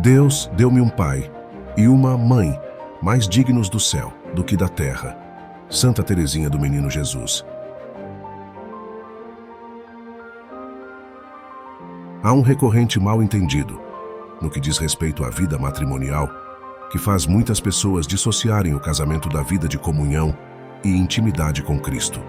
Deus deu-me um pai e uma mãe mais dignos do céu do que da terra. Santa Teresinha do Menino Jesus. Há um recorrente mal-entendido no que diz respeito à vida matrimonial que faz muitas pessoas dissociarem o casamento da vida de comunhão e intimidade com Cristo.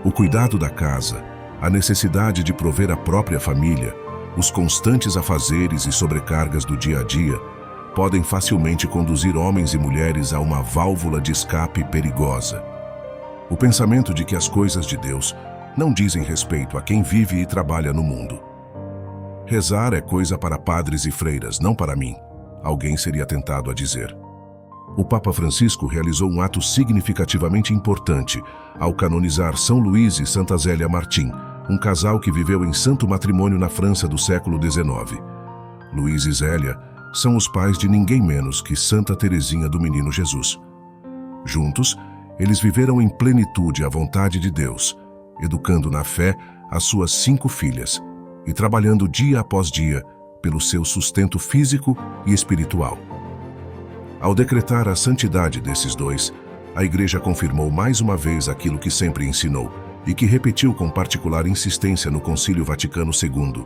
O cuidado da casa, a necessidade de prover a própria família, os constantes afazeres e sobrecargas do dia a dia podem facilmente conduzir homens e mulheres a uma válvula de escape perigosa. O pensamento de que as coisas de Deus não dizem respeito a quem vive e trabalha no mundo. Rezar é coisa para padres e freiras, não para mim, alguém seria tentado a dizer. O Papa Francisco realizou um ato significativamente importante ao canonizar São Luís e Santa Zélia Martim, um casal que viveu em santo matrimônio na França do século XIX. Luís e Zélia são os pais de ninguém menos que Santa Teresinha do Menino Jesus. Juntos, eles viveram em plenitude a vontade de Deus, educando na fé as suas 5 filhas e trabalhando dia após dia pelo seu sustento físico e espiritual. Ao decretar a santidade desses dois, a Igreja confirmou mais uma vez aquilo que sempre ensinou e que repetiu com particular insistência no Concílio Vaticano II.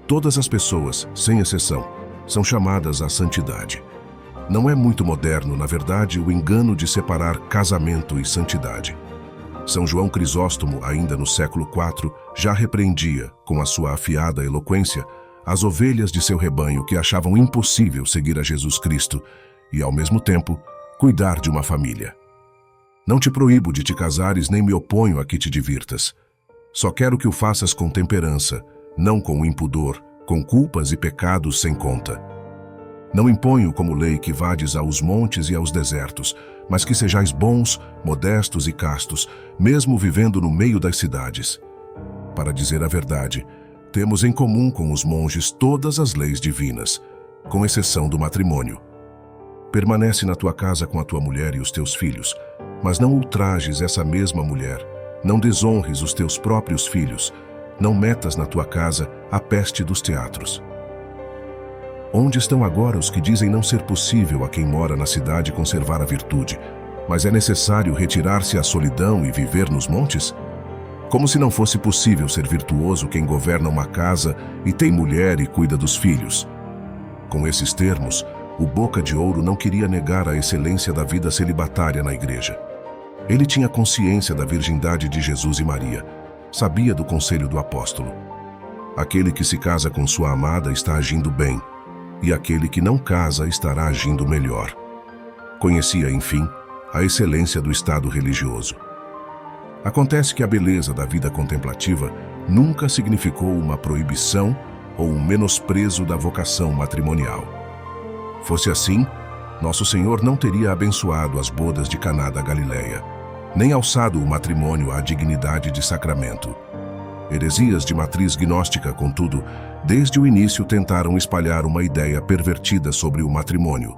Todas as pessoas, sem exceção, são chamadas à santidade. Não é muito moderno, na verdade, o engano de separar casamento e santidade. São João Crisóstomo, ainda no século IV, já repreendia, com a sua afiada eloquência, as ovelhas de seu rebanho que achavam impossível seguir a Jesus Cristo e, ao mesmo tempo, cuidar de uma família. Não te proíbo de te casares nem me oponho a que te divirtas. Só quero que o faças com temperança, não com impudor, com culpas e pecados sem conta. Não imponho como lei que vades aos montes e aos desertos, mas que sejais bons, modestos e castos, mesmo vivendo no meio das cidades. Para dizer a verdade, temos em comum com os monges todas as leis divinas, com exceção do matrimônio. Permanece na tua casa com a tua mulher e os teus filhos, mas não ultrajes essa mesma mulher, não desonres os teus próprios filhos, não metas na tua casa a peste dos teatros. Onde estão agora os que dizem não ser possível a quem mora na cidade conservar a virtude, mas é necessário retirar-se à solidão e viver nos montes? Como se não fosse possível ser virtuoso quem governa uma casa e tem mulher e cuida dos filhos. Com esses termos, o Boca de Ouro não queria negar a excelência da vida celibatária na Igreja. Ele tinha consciência da virgindade de Jesus e Maria, sabia do conselho do apóstolo. Aquele que se casa com sua amada está agindo bem, e aquele que não casa estará agindo melhor. Conhecia, enfim, a excelência do estado religioso. Acontece que a beleza da vida contemplativa nunca significou uma proibição ou um menosprezo da vocação matrimonial. Fosse assim, Nosso Senhor não teria abençoado as bodas de Caná da Galileia, nem alçado o matrimônio à dignidade de sacramento. Heresias de matriz gnóstica, contudo, desde o início tentaram espalhar uma ideia pervertida sobre o matrimônio,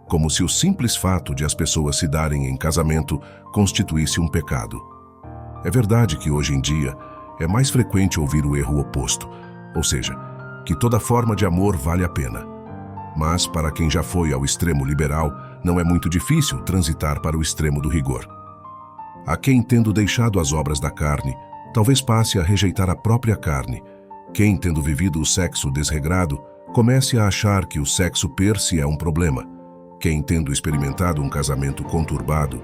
como se o simples fato de as pessoas se darem em casamento constituísse um pecado. É verdade que hoje em dia é mais frequente ouvir o erro oposto, ou seja, que toda forma de amor vale a pena. Mas, para quem já foi ao extremo liberal, não é muito difícil transitar para o extremo do rigor. Há quem, tendo deixado as obras da carne, talvez passe a rejeitar a própria carne. Quem, tendo vivido o sexo desregrado, comece a achar que o sexo per si é um problema. Quem, tendo experimentado um casamento conturbado,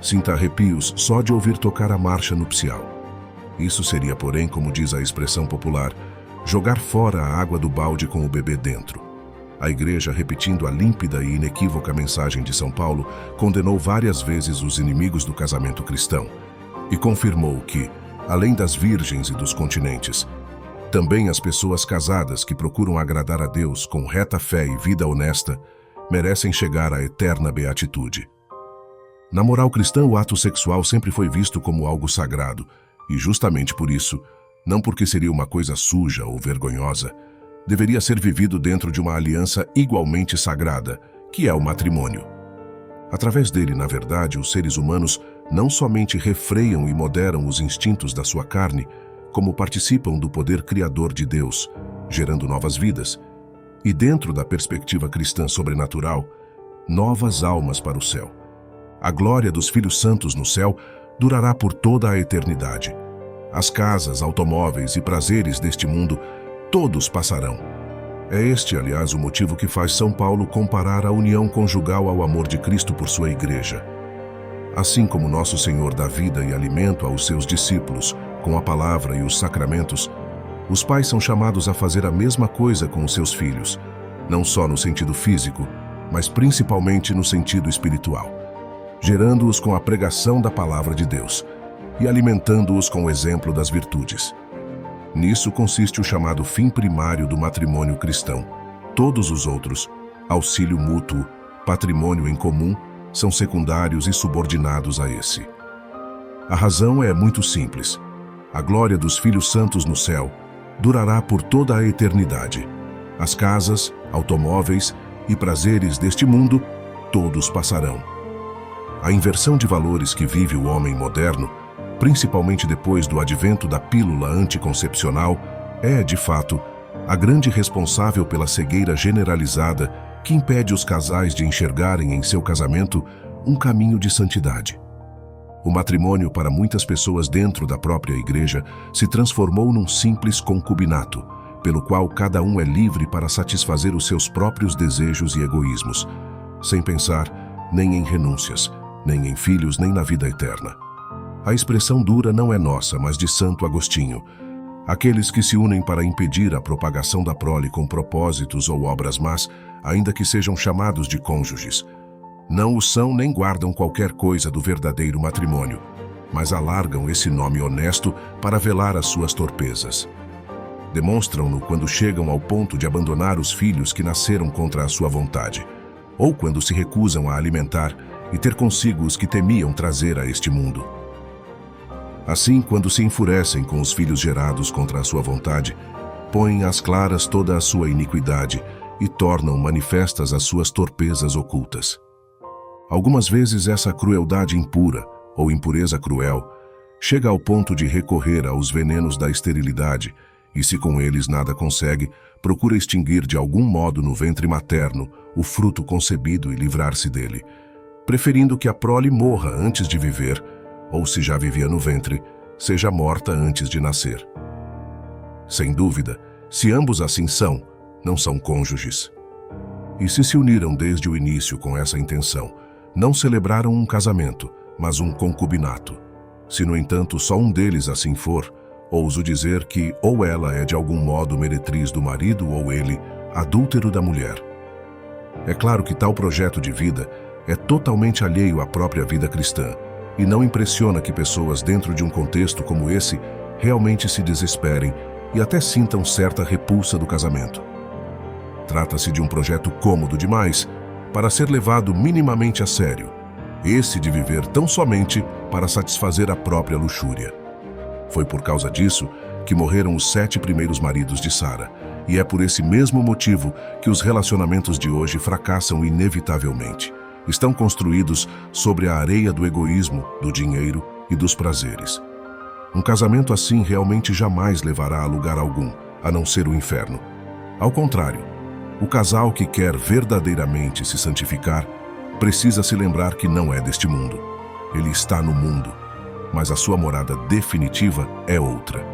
sinta arrepios só de ouvir tocar a marcha nupcial. Isso seria, porém, como diz a expressão popular, jogar fora a água do balde com o bebê dentro. A Igreja, repetindo a límpida e inequívoca mensagem de São Paulo, condenou várias vezes os inimigos do casamento cristão e confirmou que, além das virgens e dos continentes, também as pessoas casadas que procuram agradar a Deus com reta fé e vida honesta merecem chegar à eterna beatitude. Na moral cristã, o ato sexual sempre foi visto como algo sagrado e, justamente por isso, não porque seria uma coisa suja ou vergonhosa, deveria ser vivido dentro de uma aliança igualmente sagrada, que é o matrimônio. Através dele, na verdade, os seres humanos não somente refreiam e moderam os instintos da sua carne, como participam do poder criador de Deus, gerando novas vidas, e, dentro da perspectiva cristã sobrenatural, novas almas para o céu. A glória dos filhos santos no céu durará por toda a eternidade. As casas, automóveis e prazeres deste mundo, todos passarão. É este, aliás, o motivo que faz São Paulo comparar a união conjugal ao amor de Cristo por sua igreja. Assim como nosso Senhor dá vida e alimento aos seus discípulos com a palavra e os sacramentos, os pais são chamados a fazer a mesma coisa com os seus filhos, não só no sentido físico, mas principalmente no sentido espiritual, gerando-os com a pregação da palavra de Deus e alimentando-os com o exemplo das virtudes. Nisso consiste o chamado fim primário do matrimônio cristão. Todos os outros, auxílio mútuo, patrimônio em comum, são secundários e subordinados a esse. A razão é muito simples. A glória dos filhos santos no céu durará por toda a eternidade. As casas, automóveis e prazeres deste mundo, todos passarão. A inversão de valores que vive o homem moderno, principalmente depois do advento da pílula anticoncepcional, é, de fato, a grande responsável pela cegueira generalizada que impede os casais de enxergarem em seu casamento um caminho de santidade. O matrimônio, para muitas pessoas dentro da própria igreja, se transformou num simples concubinato, pelo qual cada um é livre para satisfazer os seus próprios desejos e egoísmos, sem pensar nem em renúncias, nem em filhos, nem na vida eterna. A expressão dura não é nossa, mas de Santo Agostinho. Aqueles que se unem para impedir a propagação da prole com propósitos ou obras más, ainda que sejam chamados de cônjuges, não o são nem guardam qualquer coisa do verdadeiro matrimônio, mas alargam esse nome honesto para velar as suas torpezas. Demonstram-no quando chegam ao ponto de abandonar os filhos que nasceram contra a sua vontade, ou quando se recusam a alimentar e ter consigo os que temiam trazer a este mundo. Assim, quando se enfurecem com os filhos gerados contra a sua vontade, põem às claras toda a sua iniquidade e tornam manifestas as suas torpezas ocultas. Algumas vezes essa crueldade impura, ou impureza cruel, chega ao ponto de recorrer aos venenos da esterilidade e, se com eles nada consegue, procura extinguir de algum modo no ventre materno o fruto concebido e livrar-se dele, preferindo que a prole morra antes de viver, ou se já vivia no ventre, seja morta antes de nascer. Sem dúvida, se ambos assim são, não são cônjuges. E se uniram desde o início com essa intenção, não celebraram um casamento, mas um concubinato. Se, no entanto, só um deles assim for, ouso dizer que ou ela é de algum modo meretriz do marido ou ele, adúltero da mulher. É claro que tal projeto de vida é totalmente alheio à própria vida cristã, e não impressiona que pessoas dentro de um contexto como esse realmente se desesperem e até sintam certa repulsa do casamento. Trata-se de um projeto cômodo demais para ser levado minimamente a sério, esse de viver tão somente para satisfazer a própria luxúria. Foi por causa disso que morreram os 7 primeiros maridos de Sara, e é por esse mesmo motivo que os relacionamentos de hoje fracassam inevitavelmente. Estão construídos sobre a areia do egoísmo, do dinheiro e dos prazeres. Um casamento assim realmente jamais levará a lugar algum, a não ser o inferno. Ao contrário, o casal que quer verdadeiramente se santificar precisa se lembrar que não é deste mundo. Ele está no mundo, mas a sua morada definitiva é outra.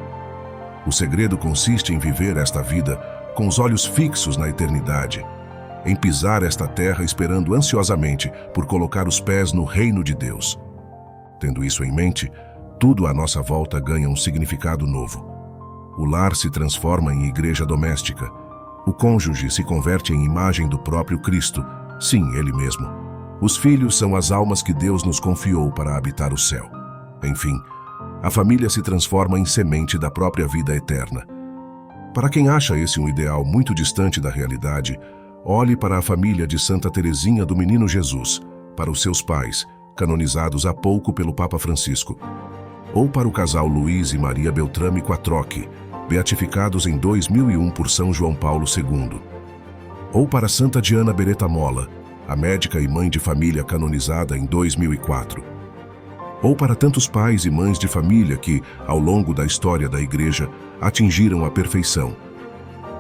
O segredo consiste em viver esta vida com os olhos fixos na eternidade, em pisar esta terra esperando ansiosamente por colocar os pés no reino de Deus. Tendo isso em mente, tudo à nossa volta ganha um significado novo. O lar se transforma em igreja doméstica. O cônjuge se converte em imagem do próprio Cristo, sim, ele mesmo. Os filhos são as almas que Deus nos confiou para habitar o céu. Enfim, a família se transforma em semente da própria vida eterna. Para quem acha esse um ideal muito distante da realidade, olhe para a família de Santa Teresinha do Menino Jesus, para os seus pais, canonizados há pouco pelo Papa Francisco, ou para o casal Luiz e Maria Beltrame Quattrochi, beatificados em 2001 por São João Paulo II, ou para Santa Diana Beretta Molla, a médica e mãe de família canonizada em 2004, ou para tantos pais e mães de família que, ao longo da história da Igreja, atingiram a perfeição.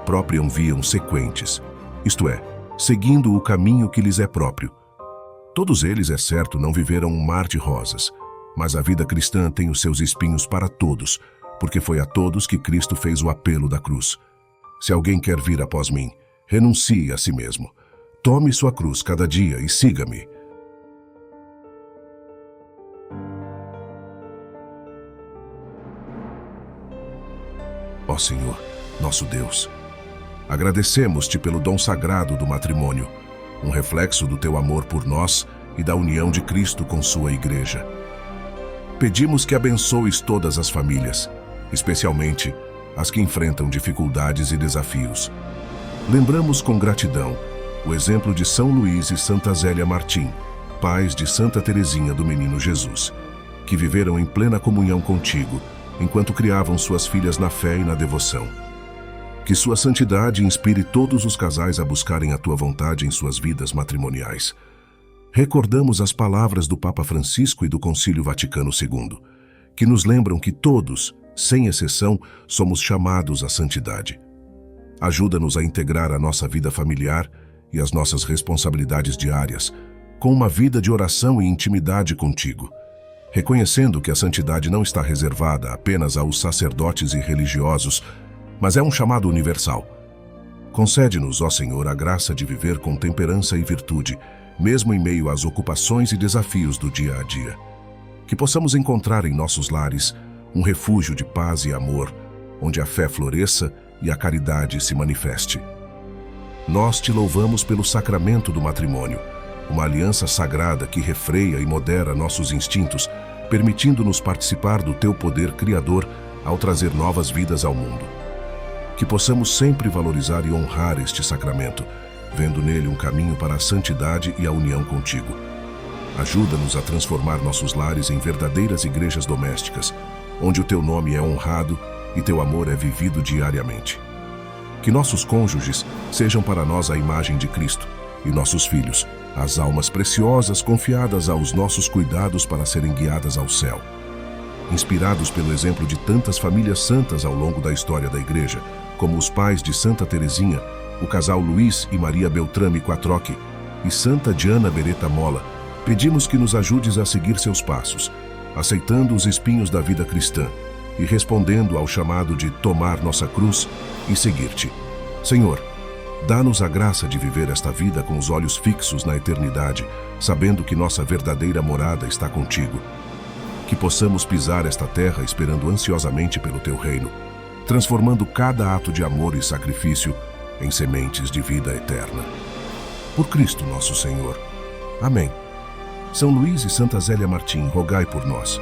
Propriam viam sequentes, isto é, seguindo o caminho que lhes é próprio. Todos eles, é certo, não viveram um mar de rosas, mas a vida cristã tem os seus espinhos para todos, porque foi a todos que Cristo fez o apelo da cruz. Se alguém quer vir após mim, renuncie a si mesmo. Tome sua cruz cada dia e siga-me. Ó Senhor, nosso Deus, agradecemos-te pelo dom sagrado do matrimônio, um reflexo do teu amor por nós e da união de Cristo com sua igreja. Pedimos que abençoes todas as famílias, especialmente as que enfrentam dificuldades e desafios. Lembramos com gratidão o exemplo de São Luís e Santa Zélia Martim, pais de Santa Teresinha do Menino Jesus, que viveram em plena comunhão contigo, enquanto criavam suas filhas na fé e na devoção. Que sua santidade inspire todos os casais a buscarem a tua vontade em suas vidas matrimoniais. Recordamos as palavras do Papa Francisco e do Concílio Vaticano II, que nos lembram que todos, sem exceção, somos chamados à santidade. Ajuda-nos a integrar a nossa vida familiar e as nossas responsabilidades diárias com uma vida de oração e intimidade contigo, reconhecendo que a santidade não está reservada apenas aos sacerdotes e religiosos, mas é um chamado universal. Concede-nos, ó Senhor, a graça de viver com temperança e virtude, mesmo em meio às ocupações e desafios do dia a dia. Que possamos encontrar em nossos lares um refúgio de paz e amor, onde a fé floresça e a caridade se manifeste. Nós te louvamos pelo sacramento do matrimônio, uma aliança sagrada que refreia e modera nossos instintos, permitindo-nos participar do teu poder criador ao trazer novas vidas ao mundo. Que possamos sempre valorizar e honrar este sacramento, vendo nele um caminho para a santidade e a união contigo. Ajuda-nos a transformar nossos lares em verdadeiras igrejas domésticas, onde o teu nome é honrado e teu amor é vivido diariamente. Que nossos cônjuges sejam para nós a imagem de Cristo e nossos filhos, as almas preciosas confiadas aos nossos cuidados para serem guiadas ao céu. Inspirados pelo exemplo de tantas famílias santas ao longo da história da Igreja, como os pais de Santa Teresinha, o casal Luís e Maria Beltrame Quattrochi e Santa Diana Beretta Molla, pedimos que nos ajudes a seguir seus passos, aceitando os espinhos da vida cristã e respondendo ao chamado de tomar nossa cruz e seguir-te. Senhor, dá-nos a graça de viver esta vida com os olhos fixos na eternidade, sabendo que nossa verdadeira morada está contigo. Que possamos pisar esta terra esperando ansiosamente pelo teu reino, transformando cada ato de amor e sacrifício em sementes de vida eterna. Por Cristo nosso Senhor. Amém. São Luís e Santa Zélia Martim, rogai por nós.